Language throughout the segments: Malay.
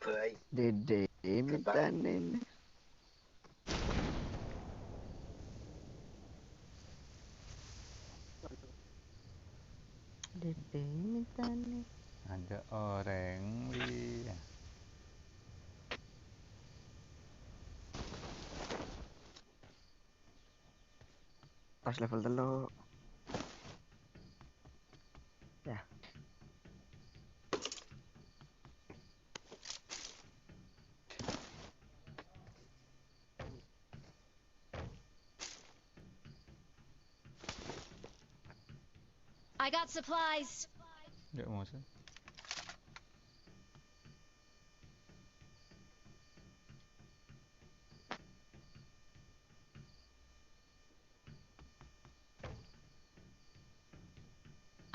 Baik. Dede minta nenek. Dede minta nenek. Ada orang di Pas level telu. Ya. I got supplies. Enggak mau sih.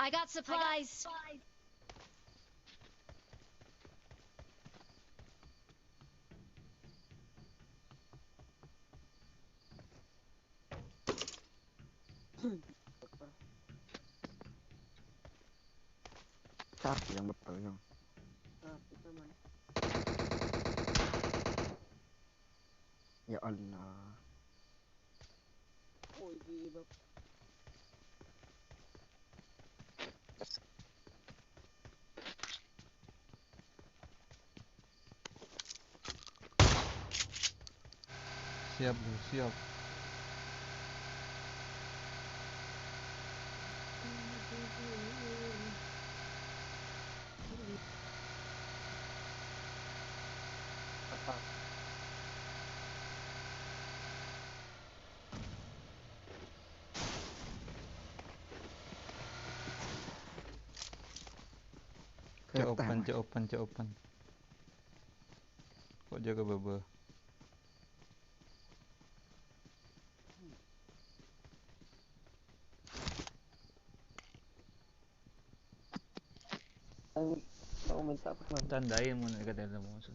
I got supplies. Siapa yang berpegang? Ya Allah. Siap bro, siap. Cek open. Kok jaga baba? Mau minta apa? Tandain mau nak kata ada musuh.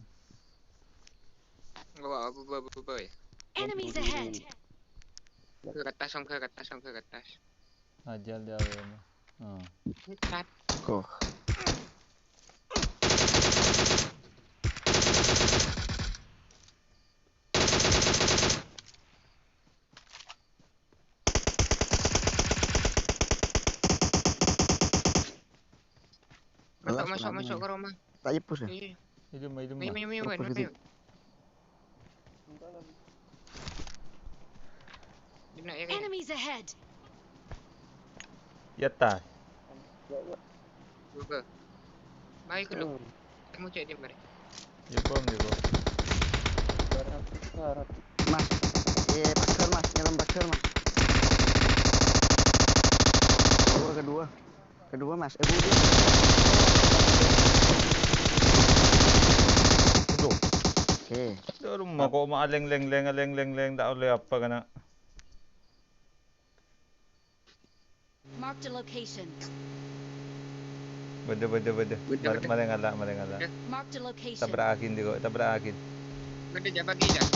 Apa. Enemies ahead. Ke atas. Ajal dia awalnya. Ngecat. Kok. Masuk ke rumah. Tak jepus ya? Iya. Hidup. Main. Benar ya. Enemies ahead. Ya tas. Apa? Baik lu. Kamu cek dia balik. Dia bom. Mas. Paksel mas, nyelam paksel mas. Kedua mas. Aduh. Oke. Dah rumah kok mak aleng tak boleh apa kena. Marked a location. Beda. Malah ngalah. Marked a location. Tabrak akin. Benda je bagi dah.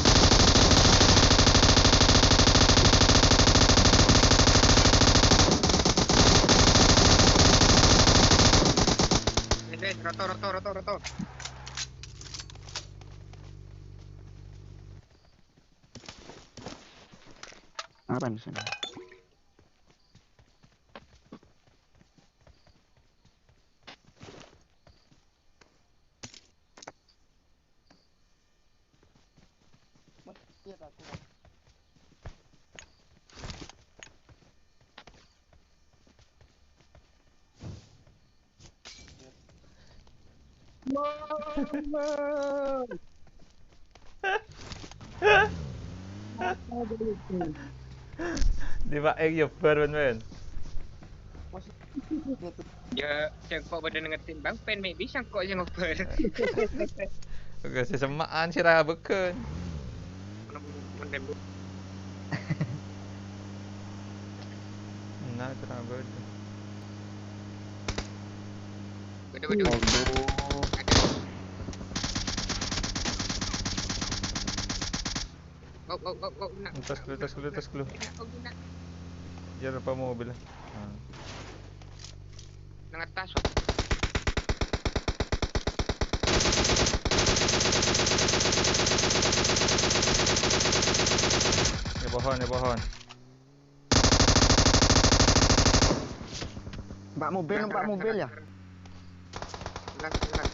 Roto. Apa di sini? Di baik ya men. Ya, cengkok badan dengan timbang pen maybe cengkok je ngoper. Okey, sesemaan sirah beken. Menembus. Nak terabut. Beda. Oh, nak. Tas dulu. Nak. Dia lupa mobil. Nang atas. Di pohon, di pohon. Nampak mobil ya. Gerak.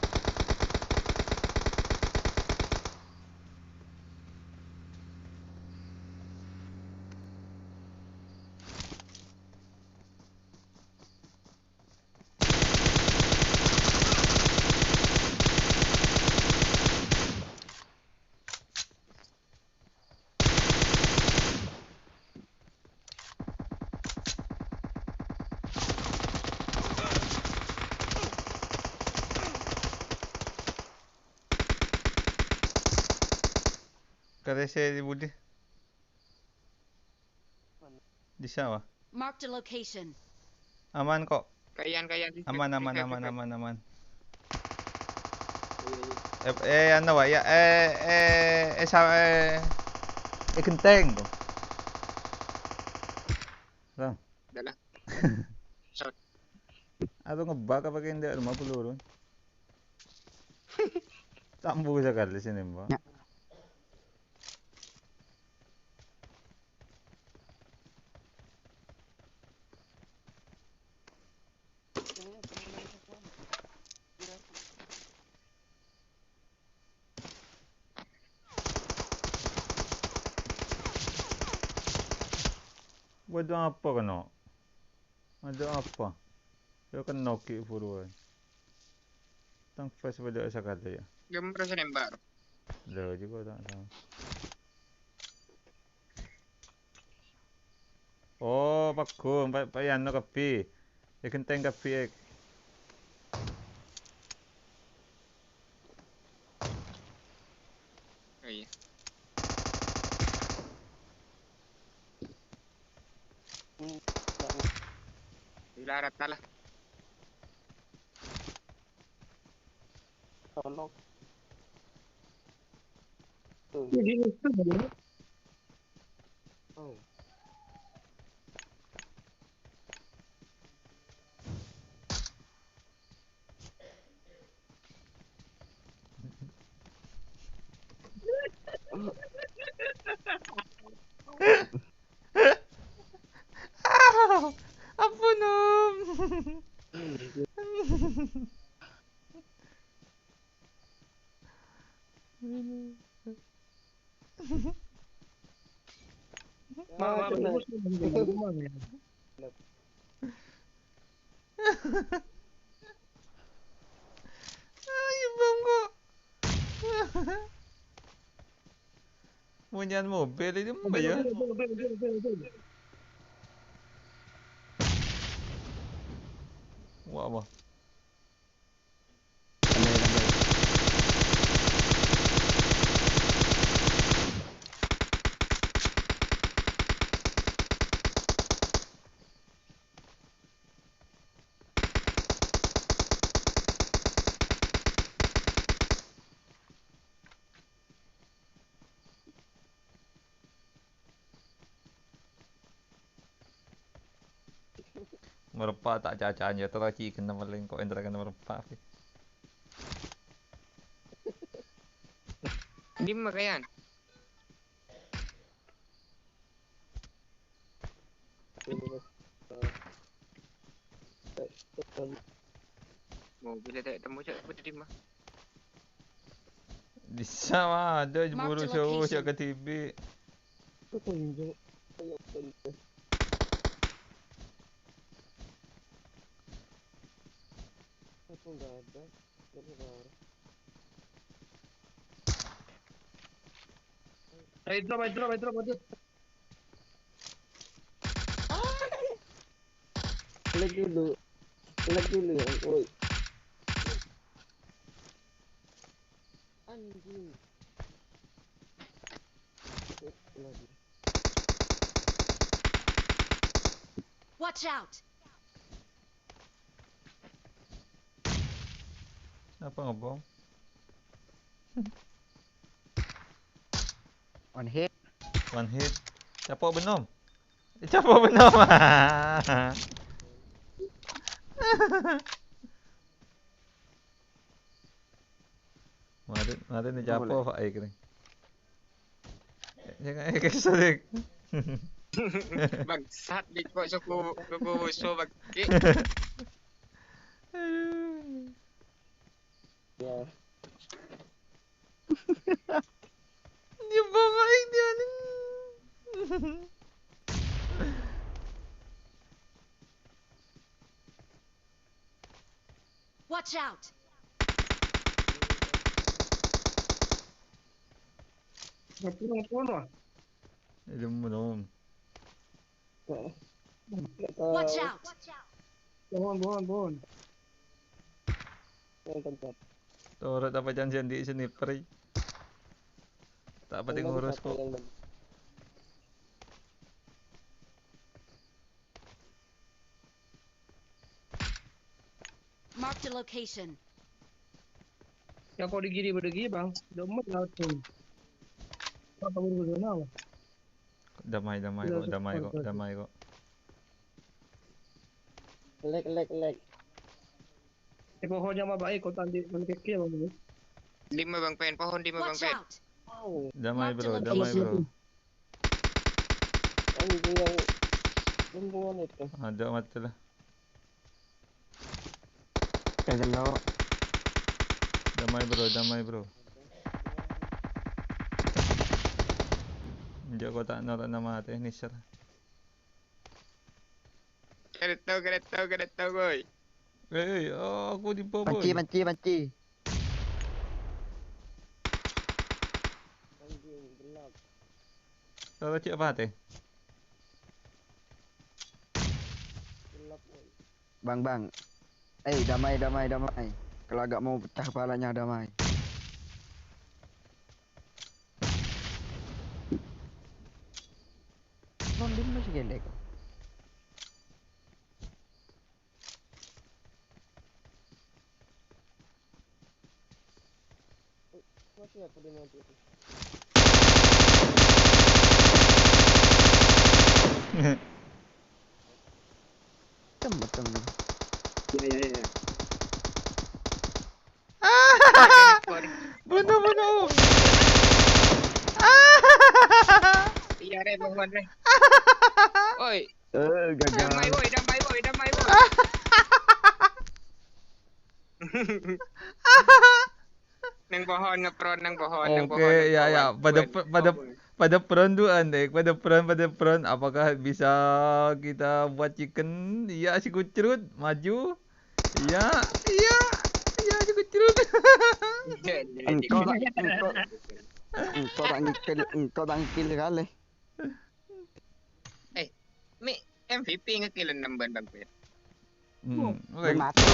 Kada saya di budi. Di sawah. Marked a location. Aman kok. Kayan. Aman. Iya. Ano ba? Ya, genteng. Lang. Dah lah. Shot. Ano nga ba kapag hindi mapuluron? Tambo sa kalis yun ba? Ya. Wala apa ka no? Ada apa? Yo kan noki puruan. Tang first pada sa kata ya. Gambar sa nembak. Lo juga tak tahu. Oh, bagus. Pa yan no kapi. Ya genteng kapi. Iya. Dilarat lah. Tolong. Oh. Ampun om. Ay, bang ko. Munyan mobil itu ba yun? Wah, apa? Merepak tak cacanya teraki kena maling kok entar kena merepak. Di makayan. Mobil tak temu cak tadi mah. Di sana ada buru show cak ke TV. Tunjuk. Ayo tunjuk. Aku nggak ada. I drop. Klik dulu ya. Woi. Anjing. Lagi. Watch out! Apa ngebom? One hit. One hit. Capok benom. Capok benom. Mari ni japo Pak Aik ni. Jangan kesal. Bangsat di kok suku so bagi. Ya. Dia baik dia ni. Watch out! Dia belum. Watch out! Bon. Yang tempat. Orang dapat janjian di sini peri. Tak apa ngurus kok. Mark the location. Yang kau digiri berdegi bang, domet laut tu. Kau tahu berzona apa? Damai kok. Leg. Pohon yang baik kau tadi menkekir bang. 5 bang pen, pohon 5 bang Watch pen. out! Oh, Damai bro. anjing yang lembungan itu. Ada mati lah. Kalau Damai bro. Menjak kau tak nak nama teknis lah. Kena tahu boy. Aku di bawah. panci. Anjing gelap. Tahu cik apa teh? Gelap boy. bang. Damai. Kalau agak mau pecah kepalanya damai. Rondin masih gelek. Masih aku di nanti itu. Betul. Ya. Bunuh. Iya re pohon re. Oi, Gagal. damai boy. Nang pohon ngepron nang pohon. Okey, ya. Pada peron tu andek. Pada peron. Apakah bisa kita buat chicken? Ya, si kucrut maju. Ya, si kucrut. Engkau tak kill kali. MVP ngekill 6 ban bang pen. Okey. Mati.